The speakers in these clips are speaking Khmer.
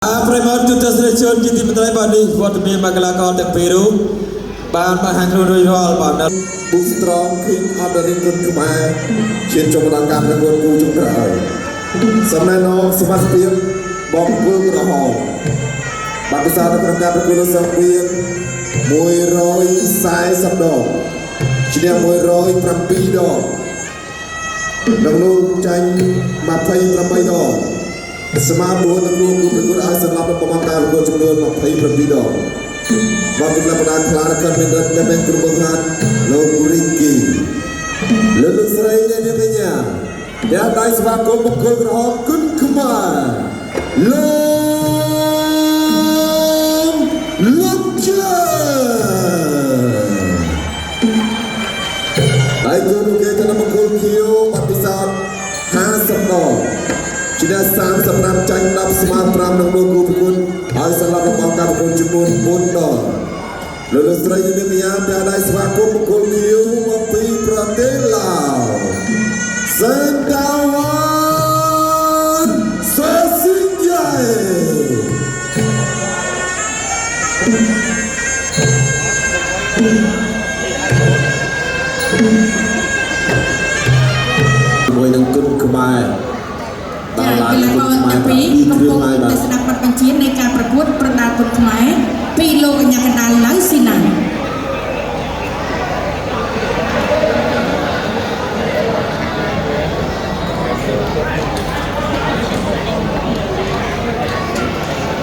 ប្រិមត្តជួបទស្សនិកជនជាទីមេត្រីបាទនេះវត្តមានមកកលាករទាំងពីររូបបានបង្ហាញខ្លួនរួចរាល់បាទ Bootstrong King of the Ring ខ្មែរជាចុងដល់ការប្រកួតគូចុងក្រោយសំណែនអសមាជិកបងគូក្រហមបានពិសាក្នុងការប្រកួតលើសង្វៀន140ដងឈ្នះ107ដងក្នុងនោះចាញ់28ដងស្មើ4នឹងរួមគូប្រកួតឲ្យសម្រាប់ប្រមាណការប្រកួតចំនួន27ដងបានពីលក្ខណៈខ្លារកមានរដ្ឋដែលមានគ្រប់គ្រងលោករីគីលើលោកស្រីនេះនាងកញ្ញាដែលដៃស្វាគមន៍បុគ្គលក្រហមគុណខ្មែរលោកជាដៃគូនោះគេទៅបុគ្គលខៀវបាត់ពិសោធន៍50ដងជា35ចាញ់10ស្មើ5ក្នុងនោះគូប្រកួតហើយសម្រាប់របស់ការប្រកួតចំនួន4ដងលោកស្រីនាងកញ្ញាដែលដៃស្វាគមន៍បុគ្គលខៀវមកពីប្រទេសឡាវសេនតាវ៉ាន់សេស៊ីយ៉ៃមួយនឹងគុណខ្មែរដល់ឡើងគុណខ្មែរពីគ្រឿងហើយបាទស្ដាប់បទបញ្ជានៃការប្រកួតប្រដាល់គុណខ្មែរពីលោកកញ្ញាកណ្ដាលឡៅស៊ីណា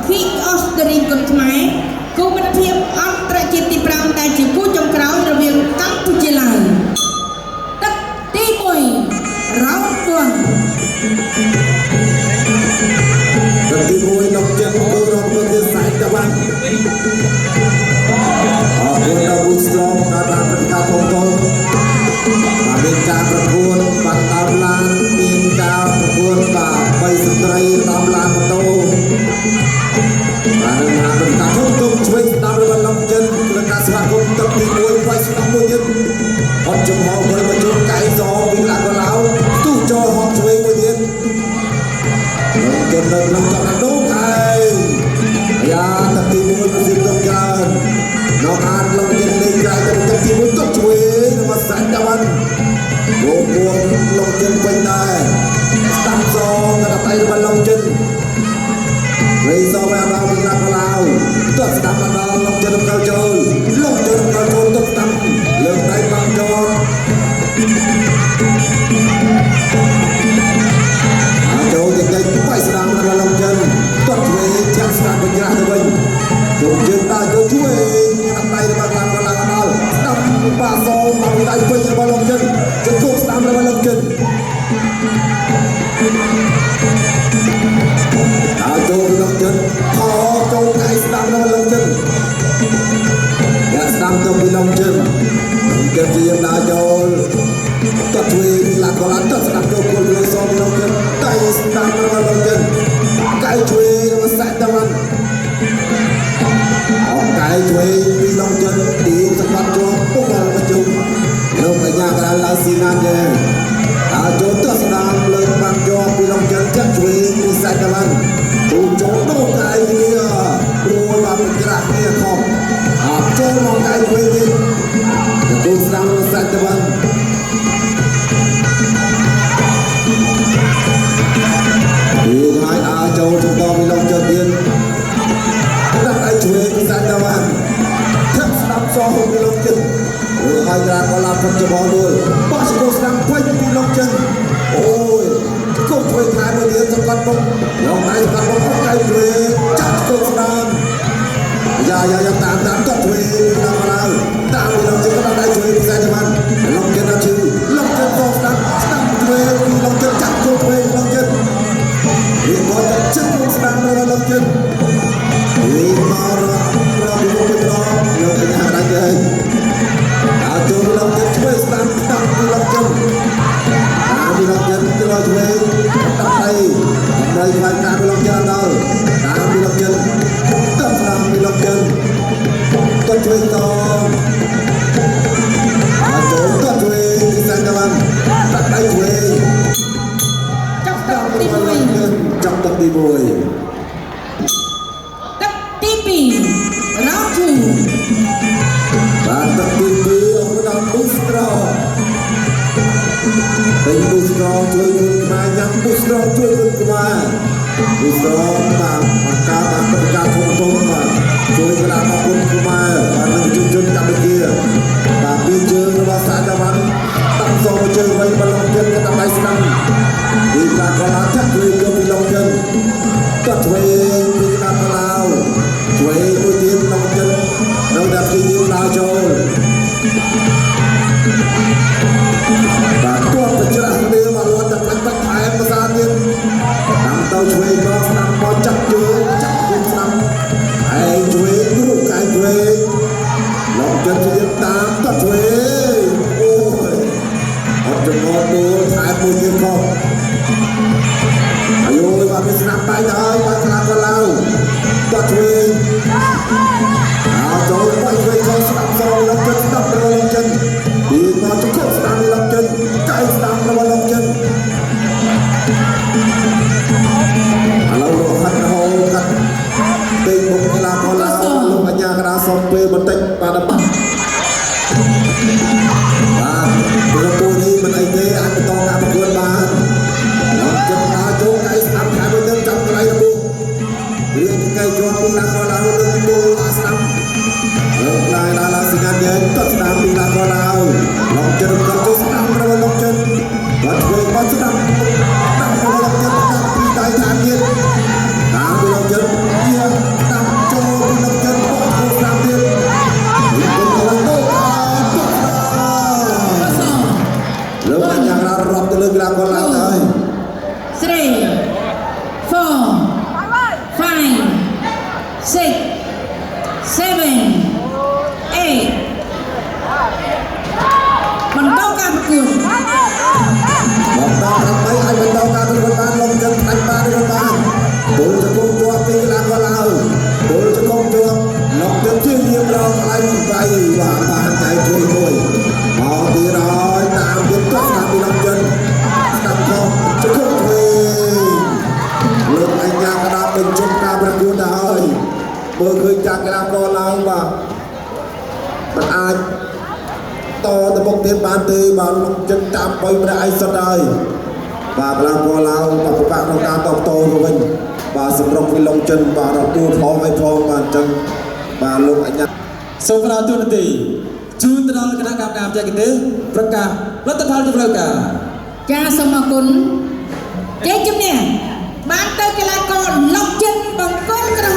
King of the Ring គុណខ្មែរគូមិត្តភាពអន្តរជាតិទី5ដែលជាគូចុងក្រោយរវាងកម្ពុជាឡាវទឹកទី1 Round 1ទឹកទី1លោកជាគូរងប្រទេសសាយតវ៉ាន់អរគុណដល់ Bootstrong ការបានប្រកាសធំៗបានមានការប្រកួតបានតាមឡានមានការប្រកួតបាទ3ស្ត្រីតាមឡានម៉ូតូបានមានប្រកាសធំៗជួយស្ដាប់របស់លោកចិនក្នុងការស្វាគមន៍ទឹកទី1ផ្នែកស្ដាប់មួយទៀតអត់ចំហវិលមកជួនកៃសពីឡាកឡៅទូចូលហត់ជួយមួយទៀតលោកចិននៅក្នុងកណ្ដាលនោះហើយយ៉ាទឹកទី1ប្រសិទ្ធកំច្រើនលោកអានលោកចិនលេងក្រៅទៅទឹកទី1ទុកជួយរបស់សាច់តវ៉ាន់លោកពួងលោកចិនវិញដែរស្ដាប់សងកណ្ដាលដៃរបស់លោកចិនវិញសងដល់ពីឡាកឡៅទស្សស្ដាប់មកដល់លោកចិនទៅចូលលោកចិនទៅចូលទុកស្ដាប់លើកដៃបាំងចូលចូលទៅគេបាយស្ដាប់របស់លោកចិនទស្សជួយចាំស្ដាប់បញ្ច្រាស់ទៅវិញលោកជើងដើរទៅជួយដាក់ដៃរបស់ឡាកឡៅដល់ស្ដាប់បាសងមកដៃវិញរបស់លោកចិនជង្គង់ស្ដាប់របស់លោកចិនចូលលោកចិនខចូលកៃស្ដាប់របស់លោកចិនស្ដាប់ទៅពីលោកចិនគេព្យាយាមដើរចូលតត់ជួយឡាកឡៅតត់ស្ដាប់ចូលគល់លោកសងលោកចិនដៃស្ដាប់របស់លោកចិនកៃជួយរបស់សាច់តវ៉ាន់អងកៃជួយពីលោកចិនទីសម្បត្តិជាប់ពុកមកជុំលោកកញ្ញាក្រៅឡាស៊ីណាទេចូលតស្ដាប់លើបាក់ជាប់ពីលោកចិនចាក់ជួយពីសាច់តវ៉ាន់ទូចូលដោកៃនេះព្រោះបានច្រាស់នេះខំចូលមកកៃជួយនេះទូស្ដាប់លើសាច់តវ៉ាន់ពីហើយចូលជុំដល់ពីលោកចិនទៀតដាក់ដៃជួយពីសាច់តវ៉ាន់ថាស្ដាប់សោះពីលោកចិនហើយក្រាកឡាពុតច្បងនោះបោះស្គរស្ដាំពេញពីលោកចិនអូយគប់ធ្វើខែមួយទៀតសម្រាប់មកលោកដៃសម្រាប់មកដៃជួយចាក់ស្គរស្ដាំយ៉ាតាមតត់ជួយដល់ឡៅតាមលោកចិនដាក់ដៃជួយពីសាច់តវ៉ាន់លោកចិនដាក់ជឿលោកចិនបោះស្ដាំជួយពីលោកចិនចាក់ជួយលោកចិនរៀបមកចាក់ស្ដាំដល់លោកចិនរៀបមករកពីមុខទៅលោកកញ្ញាដៃទៅចូលលោកចិនជួយស្ដាំពីលោកចិនពីលោកចិនចូលជួយដាក់ដៃខ្លាចការពីលោកចិនដល់តាមពីលោកចិនទឹកស្ដាំពីលោកចិនទៅជួយតចូលទៅជួយពីសាច់តវ៉ាន់ដាក់ដៃជួយចាប់ទឹកទី1 เป็นบุษราช่วยคุณมายังบุษราช่วยคุณมาบุษราตามปากกาตามปากกาคงตรงมาช่วยกระดาษมาคุณมาบางหนึ่งจุนกับเมื่อกี้บางปีเจอว่าสารดาวันตั้งโซ่เจอไว้บอลลงเกินก็ทำได้สนับดีการกลาชักเลยก็มีลงเกินก็ช่วยมีการกลาวช่วยผู้ทีมลงเกินเราดับทีมดาวโจบางตัวเป็นจราเข้เดียวมาล้วนจากหลังตะไคร้มาซาเนียนนำเต้าช่วยก็สนับพอจับเยอะจับคุณสนับไอ้ช่วยลูกไอ้ช่วยลงเกินจะยังตามก็ช่วยโอ้ยอดจนนอนดูถ่ายมือยืนคออายุว่าเป็นสนับไปได้มาขนาดกันแล้วก็ช่วยเอาโจ้ไปช่วยก็สนับสนุนลงเกินสนับเราลงเกินดีมาจุกเข้าสนามลงเกินใกล้สนามเราลงเกินเราลงหันโหกันเต็มบุกกีฬาพอเราลงปัญญากระดาษสองเปย์บนเต็กปาดปังประตูนี้มันไอเดียอันเป็นตองการประกวดบ้านลงเกินมาโจ้ใกล้สนามขายบนเต็มจับอะไรระบุเรื่องใกล้จวนกีฬาพอเราลงตัวสนามลงลายลาสิงห์เย็นตัดสนามกีฬาพอเราลงเกินกับจุดสนามเราลงเกินวัดเวงวัดสนามตั้งเราลงเกินตั้งปีได้ทางเย็นตามเราลงเกินเยี่ยมตั้งโจ้ลงเกินโอ้สนามเย็นเป็นตัวโต้เริ่มเป็นอย่างเรารอบตัวเลือกกีฬาพอเราเลย 3 4 5 6 7 8 มันต้องการประกวด บอกต่อทำไมไอ้เป็นต่อการเป็นคนบ้านลงกันทันบ้านเป็นคนบ้านโดยจะคงตัวเป็นกีฬาของเราโดยจะคงตัวลงกันที่เรียบร้อยอะไรไปว่าบ้านใจช่วยด้วยพอตีร้อยตามยึดตัวสนามลงกันสนามคงจะคงเพลงเรื่องไอ้ยากระดาษเป็นชมการประกวดได้เมื่อเคยจากกีฬาของเราว่ามันอาจต่อตะบกเทียนบานตีบานลงจนตามไปไม่ได้สดายบาปลาพอเราบาปปากของการตอบโต้กันบาสำรองไปลงจนบาเราปูพร้อมไม่พร้อมมาจนบาลงอันยังសូមប្រាទូនទីជូនទៅដល់គណៈកម្មការបច្ចេកទេសប្រកាសលទ្ធផលជាផ្លូវការចាសូមអរគុណជ័យជំនះបានទៅកីឡាករលុកចិនបង្គំក្រហ